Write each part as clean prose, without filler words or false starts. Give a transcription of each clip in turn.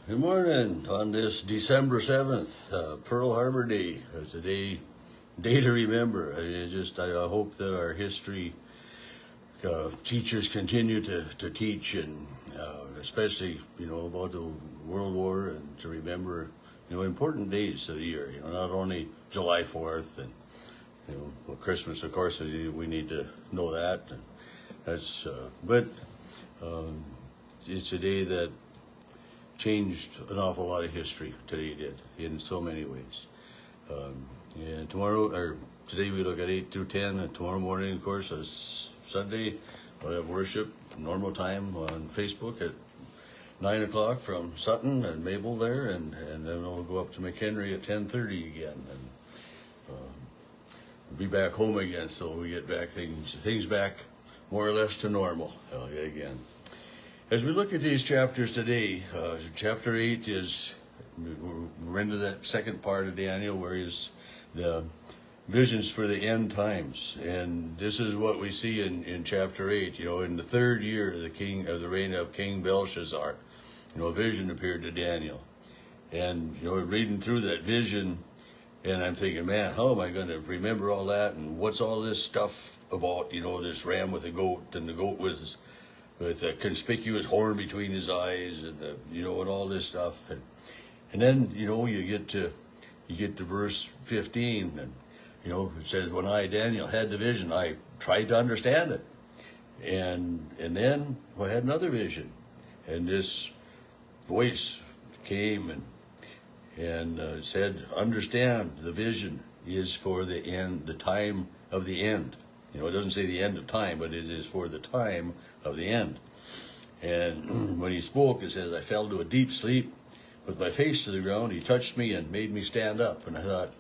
Good morning on this December 7th, Pearl Harbor Day. It's a day to remember. I hope that our history teachers continue to teach, and especially, about the World War, and to remember, important days of the year, not only July 4th and, Christmas, of course, we need to know that. And but it's a day that changed an awful lot of history. Today did, in so many ways. And today we look at 8 through 10, and tomorrow morning, of course, is Sunday. We'll have worship, normal time on Facebook at 9 o'clock from Sutton and Mabel there, and then we'll go up to McHenry at 10:30 again, and be back home again, so we get back things back more or less to normal again. As we look at these chapters today, chapter 8 we're into that second part of Daniel, where is the visions for the end times. And this is what we see in chapter 8. In the third year of the reign of King Belshazzar, a vision appeared to Daniel. And, reading through that vision, and I'm thinking, man, how am I going to remember all that? And what's all this stuff about, this ram with a goat, and the goat with a conspicuous horn between his eyes, and and all this stuff, and then you get to verse 15, and it says, when I, Daniel, had the vision, I tried to understand it, and then I had another vision, and this voice came and said, understand, the vision is for the end, the time of the end. It doesn't say the end of time, but it is for the time of the end. And when he spoke, it says, I fell to a deep sleep with my face to the ground. He touched me and made me stand up. And I thought,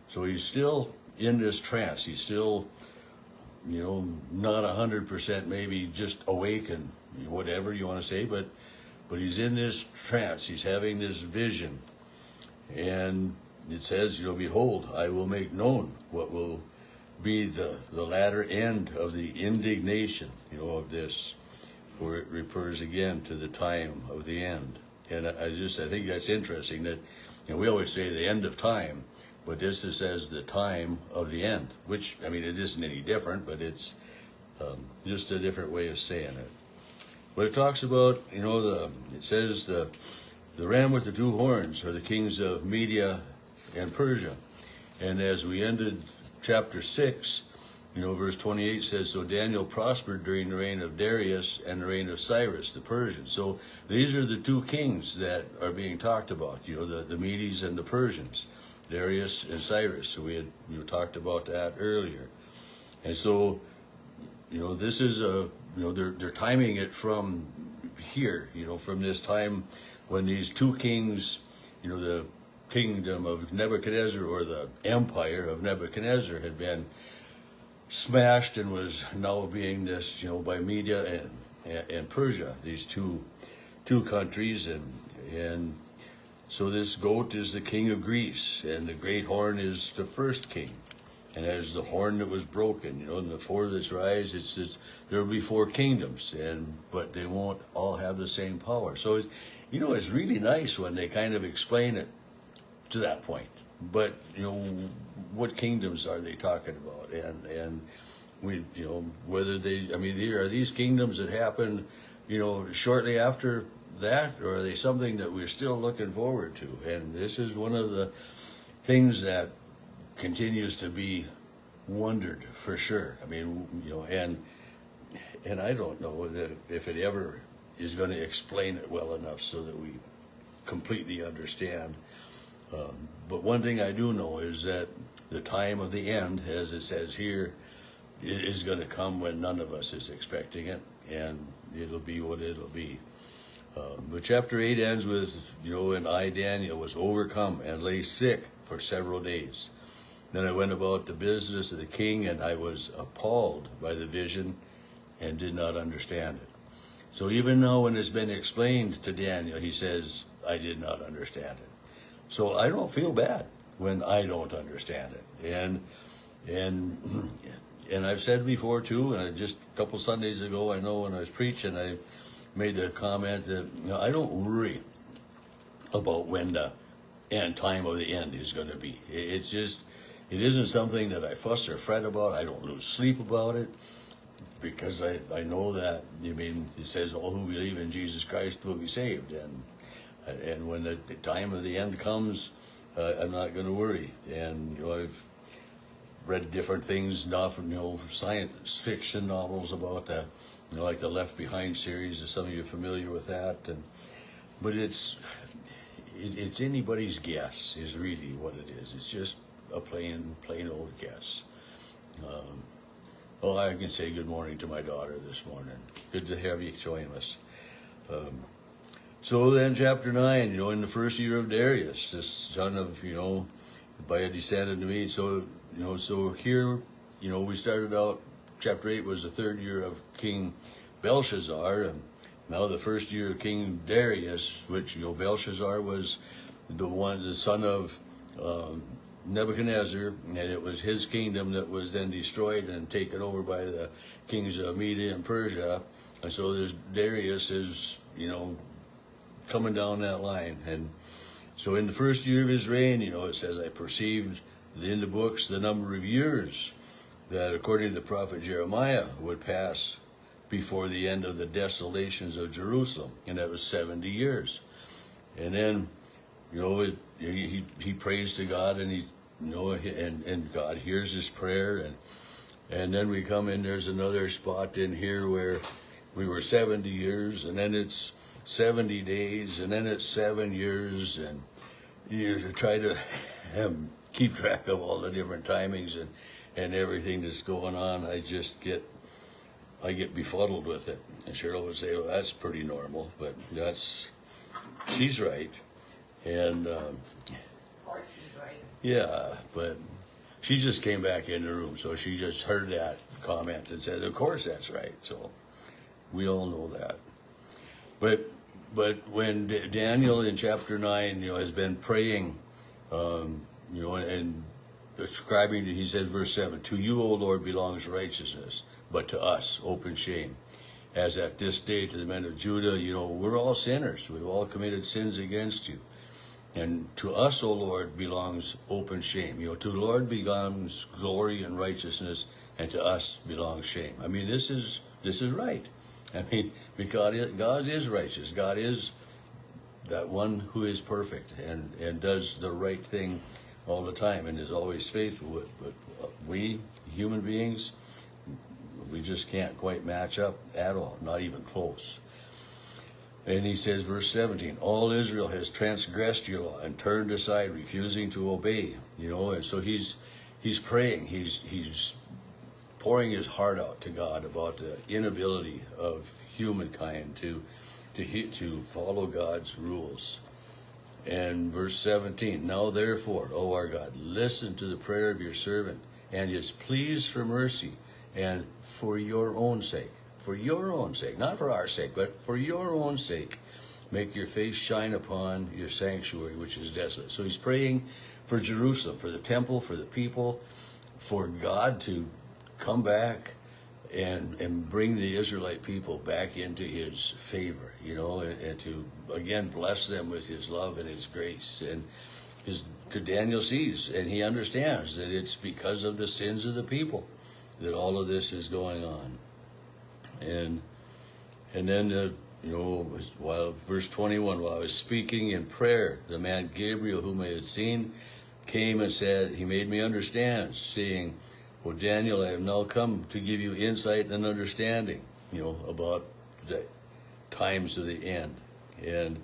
so he's still in this trance. He's still, not 100% maybe just awake, and whatever you want to say, but he's in this trance. He's having this vision. And it says, behold, I will make known what will be the latter end of the indignation, of this, where it refers again to the time of the end. And I think that's interesting that, we always say the end of time, but this says the time of the end, which, it isn't any different, but it's just a different way of saying it. But it talks about, it says the ram with the two horns are the kings of Media and Persia. And as we ended chapter 6, verse 28 says, so Daniel prospered during the reign of Darius and the reign of Cyrus, the Persians. So these are the two kings that are being talked about, the Medes and the Persians, Darius and Cyrus. So we had talked about that earlier. And so, this is they're timing it from here, from this time when these two kings, the kingdom of Nebuchadnezzar, or the empire of Nebuchadnezzar, had been smashed and was now being this, by Media and Persia, these two countries, and so this goat is the king of Greece, and the great horn is the first king, and as the horn that was broken, and before this rise, it says there will be 4 kingdoms, but they won't all have the same power. So it's really nice when they kind of explain it to that point. But what kingdoms are they talking about? And we whether are these kingdoms that happened shortly after that, or are they something that we're still looking forward to? And this is one of the things that continues to be wondered, for sure. And I don't know that if it ever is going to explain it well enough so that we completely understand. But one thing I do know is that the time of the end, as it says here, is going to come when none of us is expecting it, and it'll be what it'll be. But chapter 8 ends with, and I, Daniel, was overcome and lay sick for several days. Then I went about the business of the king, and I was appalled by the vision and did not understand it. So even now, when it's been explained to Daniel, he says, I did not understand it. So I don't feel bad when I don't understand it. And I've said before too, and just a couple Sundays ago, I know when I was preaching, I made the comment that I don't worry about when the end time of the end is going to be. It's just, it isn't something that I fuss or fret about. I don't lose sleep about it, because I know that, I mean, it says all who believe in Jesus Christ will be saved, and when the time of the end comes, I'm not going to worry. And I've read different things now from science fiction novels about the like the Left Behind series. Is some of you familiar with that? But it's anybody's guess is really what it is. It's just a plain old guess. Well, I can say good morning to my daughter this morning. Good to have you join us. So then, chapter 9, in the first year of Darius, this son of, by a descendant of me. So, so here, we started out, chapter 8 was the third year of King Belshazzar, and now the first year of King Darius, which, Belshazzar was the son of Nebuchadnezzar, and it was his kingdom that was then destroyed and taken over by the kings of Media and Persia. And so there's Darius is, coming down that line. And so in the first year of his reign, it says, I perceived in the books the number of years that, according to the prophet Jeremiah, would pass before the end of the desolations of Jerusalem. And that was 70 years. And then, he prays to God, and and God hears his prayer, and then we come in. There's another spot in here where we were 70 years, and then it's 70 days, and then it's 7 years, and you try to keep track of all the different timings and everything that's going on. I get befuddled with it. And Cheryl would say, well, that's pretty normal, but she's right. And yeah, but she just came back in the room, so she just heard that comment and said, of course that's right. So we all know that. But when Daniel in chapter 9, has been praying, and describing, he said, verse 7, to you, O Lord, belongs righteousness, but to us open shame. As at this day to the men of Judah, we're all sinners. We've all committed sins against you. And to us, O Lord, belongs open shame. To the Lord belongs glory and righteousness, and to us belongs shame. I mean, this is right. I mean, because God is righteous. God is that one who is perfect and does the right thing all the time and is always faithful. But we, human beings, we just can't quite match up at all, not even close. And he says, verse 17, all Israel has transgressed your law and turned aside, refusing to obey. And so he's praying, he's pouring his heart out to God about the inability of humankind to follow God's rules. And verse 17, now therefore, O our God, listen to the prayer of your servant, and is pleased for mercy, and for your own sake, not for our sake, but for your own sake, make your face shine upon your sanctuary, which is desolate. So he's praying for Jerusalem, for the temple, for the people, for God to come back and bring the Israelite people back into his favor, and to, again, bless them with his love and his grace. And Daniel sees, and he understands that it's because of the sins of the people that all of this is going on. And then, while verse 21, while I was speaking in prayer, the man Gabriel, whom I had seen, came and said, he made me understand, saying, well, Daniel, I have now come to give you insight and understanding, about the times of the end. And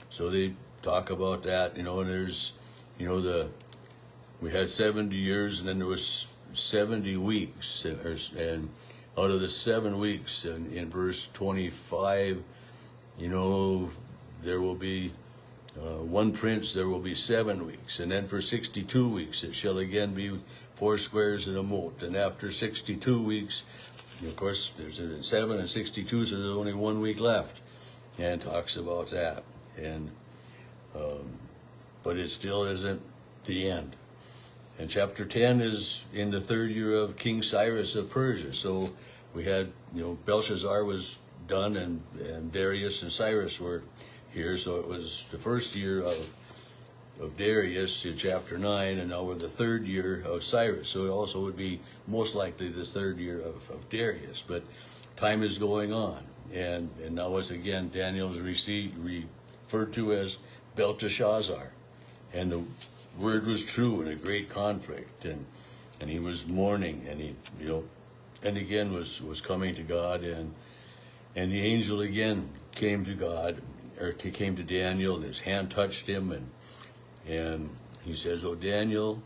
so they talk about that, and there's, we had 70 years, and then there was 70 weeks, and out of the 7 weeks, in verse 25, there will be one prince, there will be 7 weeks, and then for 62 weeks it shall again be 4 squares and a mote. And after 62 weeks, of course, there's 7 and 62, so there's only 1 week left, and talks about that. And but it still isn't the end. And chapter 10 is in the 3rd year of King Cyrus of Persia. So we had, Belshazzar was done, and Darius and Cyrus were here. So it was the first year of Darius in chapter 9, and now we're the third year of Cyrus. So it also would be most likely the third year of Darius. But time is going on, and now it's again Daniel is referred to as Belteshazzar, and the word was true in a great conflict, and he was mourning, and he and again was coming to God, and the angel again came to God, or came to Daniel, and his hand touched him, and he says, "Oh Daniel,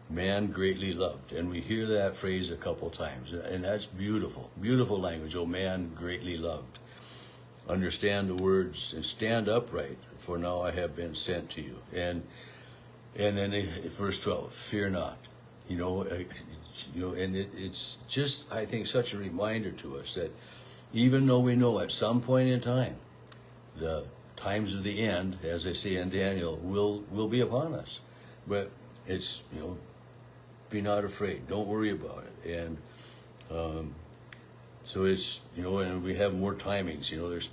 man greatly loved." And we hear that phrase a couple times, and that's beautiful, beautiful language. "Oh man greatly loved." Understand the words, and stand upright, for now I have been sent to you. And then in verse 12, fear not. And it's just, I think, such a reminder to us that even though we know at some point in time, the times of the end, as they say in Daniel, will be upon us. But it's, be not afraid. Don't worry about it. And so it's, and we have more timings. There's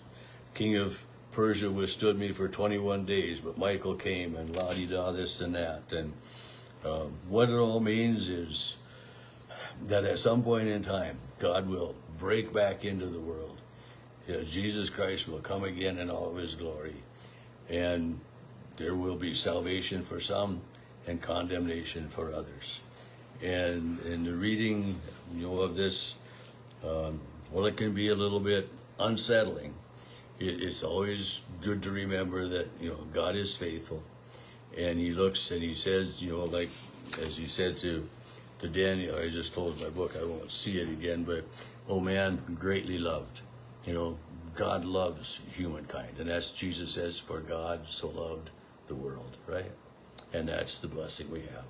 King of Persia withstood me for 21 days, but Michael came and la-di-da, this and that. And what it all means is that at some point in time, God will break back into the world. Jesus Christ will come again in all of his glory. And there will be salvation for some and condemnation for others. And in the reading, of this, it can be a little bit unsettling. It's always good to remember that, God is faithful. And he looks and he says, like as he said to Daniel, I just told my book, I won't see it again, but, oh man, greatly loved. God loves humankind. And that's Jesus says, for God so loved the world, right? And that's the blessing we have.